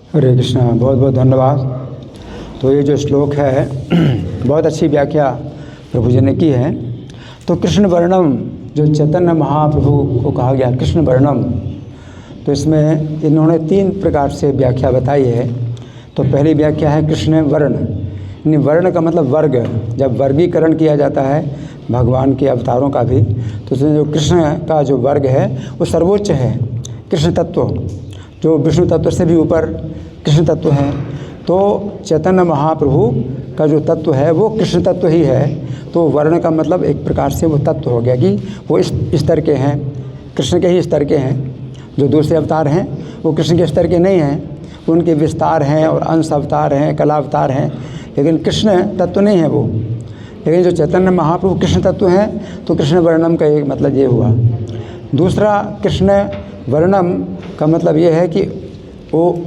हरे कृष्णा, बहुत बहुत धन्यवाद। तो ये जो श्लोक है बहुत अच्छी व्याख्या प्रभु जी ने की है। तो कृष्ण वर्णम जो चैतन्य महाप्रभु को कहा गया कृष्ण वर्णम, तो इसमें इन्होंने 3 प्रकार से व्याख्या बताई है। तो पहली व्याख्या है कृष्ण वर्ण, यानी वर्ण का मतलब वर्ग। जब वर्गीकरण किया जाता है भगवान के अवतारों का भी, तो उसमें जो कृष्ण का जो वर्ग है वो सर्वोच्च है। कृष्ण तत्व जो विष्णु तत्व से भी ऊपर कृष्ण तत्व है। तो चैतन्य महाप्रभु का जो तत्व है वो कृष्ण तत्व ही है। तो वर्ण का मतलब एक प्रकार से वो तत्व हो गया कि वो इस स्तर के हैं, कृष्ण के ही स्तर के हैं। जो दूसरे अवतार हैं वो कृष्ण के स्तर के नहीं हैं, उनके विस्तार हैं और अंश अवतार हैं, कला अवतार हैं, लेकिन कृष्ण तत्व नहीं है वो। लेकिन जो चैतन्य महाप्रभु कृष्ण तत्व हैं, तो कृष्ण वर्णम का एक मतलब ये हुआ। दूसरा कृष्ण वर्णम का मतलब ये है कि वो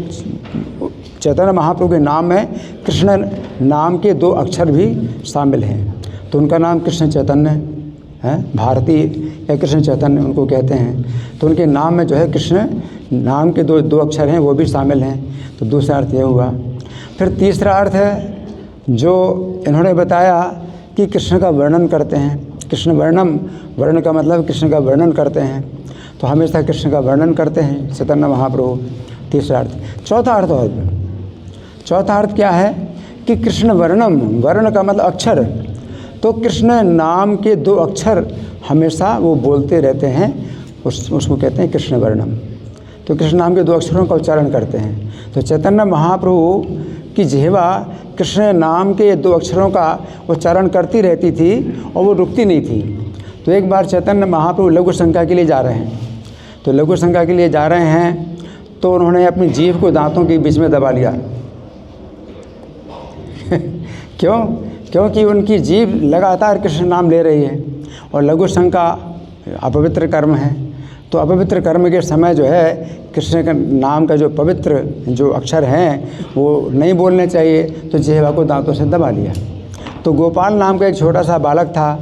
चैतन्य महाप्रभु के नाम में कृष्ण नाम के 2 अक्षर भी शामिल हैं। तो उनका नाम कृष्ण चैतन्य है, भारतीय या कृष्ण चैतन्य उनको कहते हैं। तो उनके नाम में जो है कृष्ण नाम के 2 अक्षर हैं वो भी शामिल हैं। तो दूसरा अर्थ ये हुआ। फिर तीसरा अर्थ है जो इन्होंने बताया कि कृष्ण का वर्णन करते हैं। कृष्ण वर्णम, वर्ण का मतलब कृष्ण का वर्णन करते हैं, तो हमेशा कृष्ण का वर्णन करते हैं चैतन्य महाप्रभु। तीसरा अर्थ। चौथा अर्थ क्या है कि कृष्ण वर्णम, वर्ण का मतलब अक्षर। तो कृष्ण नाम के 2 अक्षर हमेशा वो बोलते रहते हैं, उसको कहते हैं कृष्ण वर्णम। तो कृष्ण नाम के 2 अक्षरों का उच्चारण करते हैं। तो चैतन्य महाप्रभु की जिह्वा कृष्ण नाम के 2 अक्षरों का उच्चारण करती रहती थी और वो रुकती नहीं थी। तो एक बार चैतन्य महाप्रभु लघु शंका के लिए जा रहे हैं। तो लघु शंका के लिए जा रहे हैं तो उन्होंने अपनी जीभ को दांतों के बीच में दबा लिया। क्यों? क्योंकि उनकी जीभ लगातार कृष्ण नाम ले रही है और लघु शंका अपवित्र कर्म है। तो अपवित्र कर्म के समय जो है कृष्ण का नाम का जो पवित्र जो अक्षर हैं वो नहीं बोलने चाहिए, तो जिह्वा को दांतों से दबा लिया। तो गोपाल नाम का एक छोटा सा बालक था,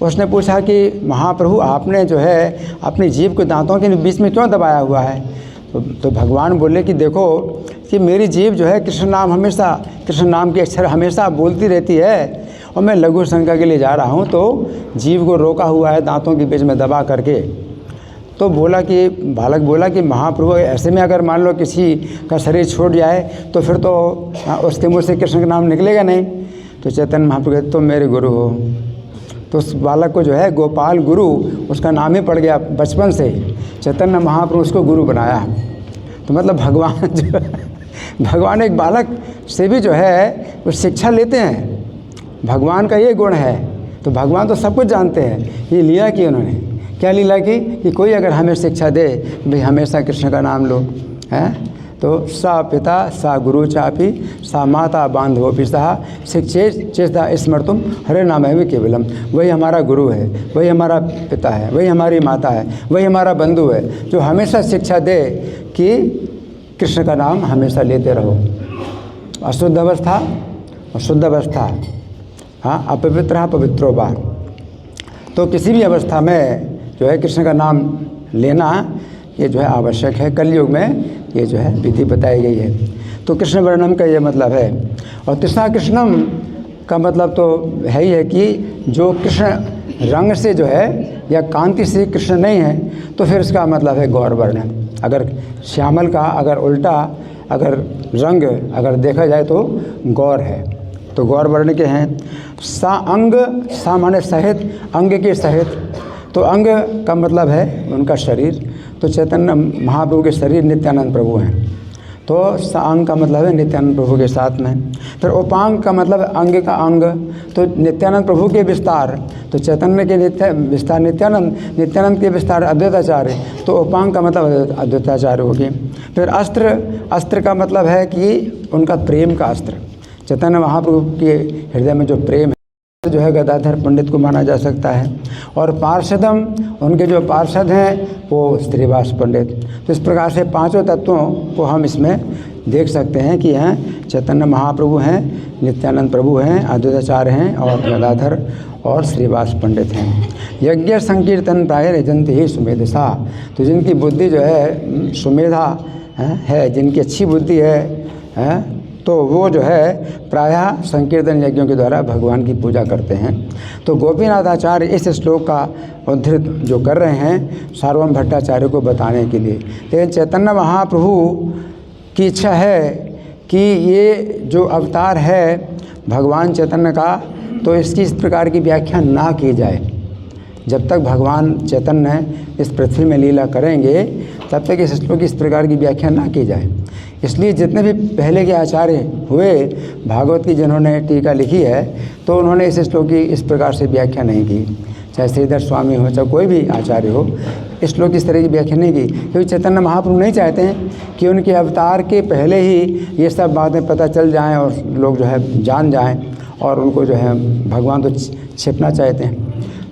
उसने पूछा कि महाप्रभु आपने जो है अपनी जीभ को दांतों के बीच में क्यों दबाया हुआ है? तो भगवान बोले कि देखो कि मेरी जीभ जो है कृष्ण नाम हमेशा, कृष्ण नाम के अक्षर हमेशा बोलती रहती है और मैं लघु शंका के लिए जा रहा हूँ, तो जीभ को रोका हुआ है दांतों के बीच में दबा करके। तो बोला कि बालक बोला कि महाप्रभु ऐसे में अगर मान लो किसी का शरीर छूट जाए तो फिर तो उसके मुँह से कृष्ण का नाम निकलेगा नहीं। तो चैतन्य महाप्रभु कहते तुम मेरे गुरु हो। तो उस बालक को जो है गोपाल गुरु उसका नाम ही पड़ गया बचपन से। चैतन्य महाप्रभु उसको गुरु बनाया। तो मतलब भगवान जो भगवान एक बालक से भी जो है वो शिक्षा लेते हैं। भगवान का ये गुण है। तो भगवान तो सब कुछ जानते हैं। ये लीला की उन्होंने, क्या लीला की कि कोई अगर हमें शिक्षा दे भाई हमेशा कृष्ण का नाम लो, है तो सा पिता सा गुरु चापी सा माता बांधवोपि सहा शिक्षे चेष्टा स्मर्तुम हरे नाम है केवलम। वही हमारा गुरु है, वही हमारा पिता है, वही हमारी माता है, वही हमारा बंधु है, जो हमेशा शिक्षा दे कि कृष्ण का नाम हमेशा लेते रहो। अशुद्ध अवस्था और शुद्ध अवस्था, हाँ अपवित्र पवित्रो वा। तो किसी भी अवस्था में जो है कृष्ण का नाम लेना ये जो है आवश्यक है। कलयुग में ये जो है विधि बताई गई है। तो कृष्ण वर्णम का ये मतलब है। और तृष्णा कृष्णम का मतलब तो है ही है कि जो कृष्ण रंग से जो है या कांति से कृष्ण नहीं है, तो फिर इसका मतलब है गौर वर्ण। अगर श्यामल का अगर उल्टा अगर रंग अगर देखा जाए तो गौर है। तो गौर वर्ण के हैं। सा अंग, सा माने सहित, अंग के सहित। तो अंग का मतलब है उनका शरीर। तो चैतन्य महाप्रभु के शरीर नित्यानंद प्रभु हैं। तो सांग का मतलब है नित्यानंद प्रभु के साथ में। फिर उपांग का मतलब अंग का अंग, तो नित्यानंद प्रभु के विस्तार। तो चैतन्य के विस्तार नित्यानंद, नित्यानंद के विस्तार अद्वैताचार्य। तो उपांग का मतलब अद्वैताचार्य हो गए। फिर अस्त्र, अस्त्र का मतलब है कि उनका प्रेम का अस्त्र। चैतन्य महाप्रभु के हृदय में जो प्रेम है जो है गदाधर पंडित को माना जा सकता है। और पार्षदम, उनके जो पार्षद हैं वो श्रीवास पंडित। तो इस प्रकार से 5 तत्वों को हम इसमें देख सकते हैं कि यहाँ चैतन्य महाप्रभु हैं, नित्यानंद प्रभु हैं, अद्वैताचार्य हैं और गदाधर और श्रीवास पंडित हैं। यज्ञ संकीर्तन प्राय रजंती ही सुमेधसा। तो जिनकी बुद्धि जो है सुमेधा है, जिनकी अच्छी बुद्धि है, तो वो जो है प्रायः संकीर्तन यज्ञों के द्वारा भगवान की पूजा करते हैं। तो गोपीनाथ आचार्य इस श्लोक का उद्धृत जो कर रहे हैं सार्वभौम भट्टाचार्य को बताने के लिए। लेकिन चैतन्य महाप्रभु की इच्छा है कि ये जो अवतार है भगवान चैतन्य का, तो इसकी इस प्रकार की व्याख्या ना की जाए। जब तक भगवान चैतन्य इस पृथ्वी में लीला करेंगे तब तक इस श्लोक की इस प्रकार की व्याख्या ना की जाए। इसलिए जितने भी पहले के आचार्य हुए भागवत की जिन्होंने टीका लिखी है, तो उन्होंने इस श्लोक की इस प्रकार से व्याख्या नहीं की। चाहे श्रीधर स्वामी हो, चाहे कोई भी आचार्य हो, इस श्लोक की इस तरह की व्याख्या नहीं की, क्योंकि चैतन्य महाप्रभु नहीं चाहते हैं कि उनके अवतार के पहले ही ये सब बातें पता चल जाएं और लोग जो है जान जाएं, और उनको जो है भगवान तो छिपना चाहते हैं।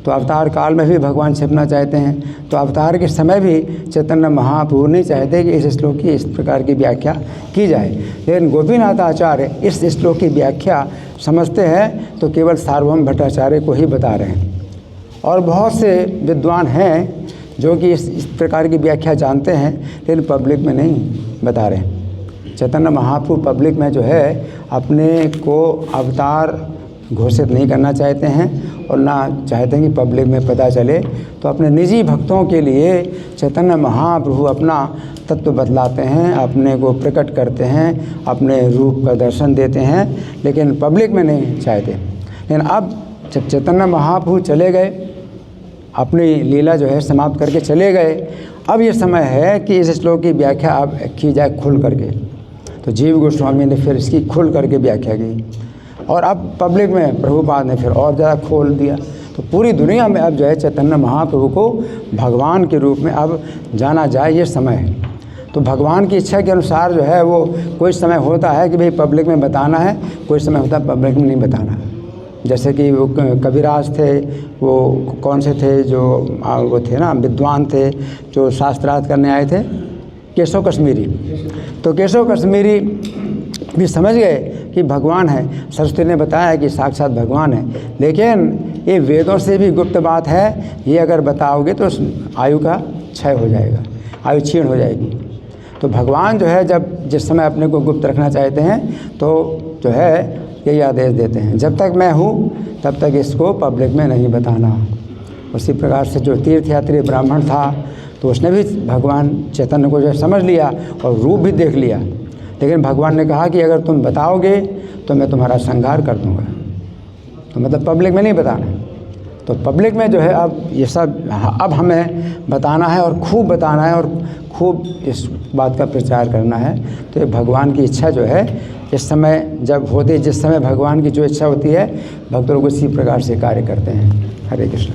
तो अवतार काल में भी भगवान छिपना चाहते हैं, तो अवतार के समय भी चैतन्य महाप्रभु नहीं चाहते कि इस श्लोक की इस प्रकार की व्याख्या की जाए। लेकिन गोपीनाथ आचार्य इस श्लोक की व्याख्या समझते हैं, तो केवल सार्वभौम भट्टाचार्य को ही बता रहे हैं। और बहुत से विद्वान हैं जो कि इस प्रकार की व्याख्या जानते हैं, लेकिन पब्लिक में नहीं बता रहे हैं। चैतन्य महाप्रभु पब्लिक में जो है अपने को अवतार घोषित नहीं करना चाहते हैं, और ना चाहते हैं कि पब्लिक में पता चले। तो अपने निजी भक्तों के लिए चैतन्य महाप्रभु अपना तत्व बतलाते हैं, अपने को प्रकट करते हैं, अपने रूप का दर्शन देते हैं, लेकिन पब्लिक में नहीं चाहते। लेकिन अब जब चैतन्य महाप्रभु चले गए, अपनी लीला जो है समाप्त करके चले गए, अब ये समय है कि इस श्लोक की व्याख्या अब की जाए खुल करके। तो जीव गोस्वामी ने फिर इसकी खुल करके व्याख्या की, और अब पब्लिक में प्रभुपाद ने फिर और ज़्यादा खोल दिया। तो पूरी दुनिया में अब जो है चैतन्य महाप्रभु को भगवान के रूप में अब जाना जाए, ये समय है। तो भगवान की इच्छा के अनुसार जो है वो कोई समय होता है कि भाई पब्लिक में बताना है, कोई समय होता है पब्लिक में नहीं बताना। जैसे कि वो कबीराज थे, वो कौन से थे जो वो थे ना विद्वान थे जो शास्त्रार्थ करने आए थे, केशव कश्मीरी। तो केशव कश्मीरी भी समझ गए कि भगवान है, सरस्वती ने बताया कि साक्षात भगवान है, लेकिन ये वेदों से भी गुप्त बात है, ये अगर बताओगे तो आयु का क्षय हो जाएगा, आयु क्षीण हो जाएगी। तो भगवान जो है जब जिस समय अपने को गुप्त रखना चाहते हैं, तो जो है यही आदेश देते हैं, जब तक मैं हूँ तब तक इसको पब्लिक में नहीं बताना। उसी प्रकार से जो तीर्थयात्री ब्राह्मण था, तो उसने भी भगवान चैतन्य को जो है समझ लिया और रूप भी देख लिया, लेकिन भगवान ने कहा कि अगर तुम बताओगे तो मैं तुम्हारा संहार कर दूंगा। तो मतलब पब्लिक में नहीं बताना। तो पब्लिक में जो है अब ये सब अब हमें बताना है, और खूब बताना है, और खूब इस बात का प्रचार करना है। तो ये भगवान की इच्छा जो है इस समय जब होती, जिस समय भगवान की जो इच्छा होती है, भक्त लोग इसी प्रकार से कार्य करते हैं। हरे कृष्ण।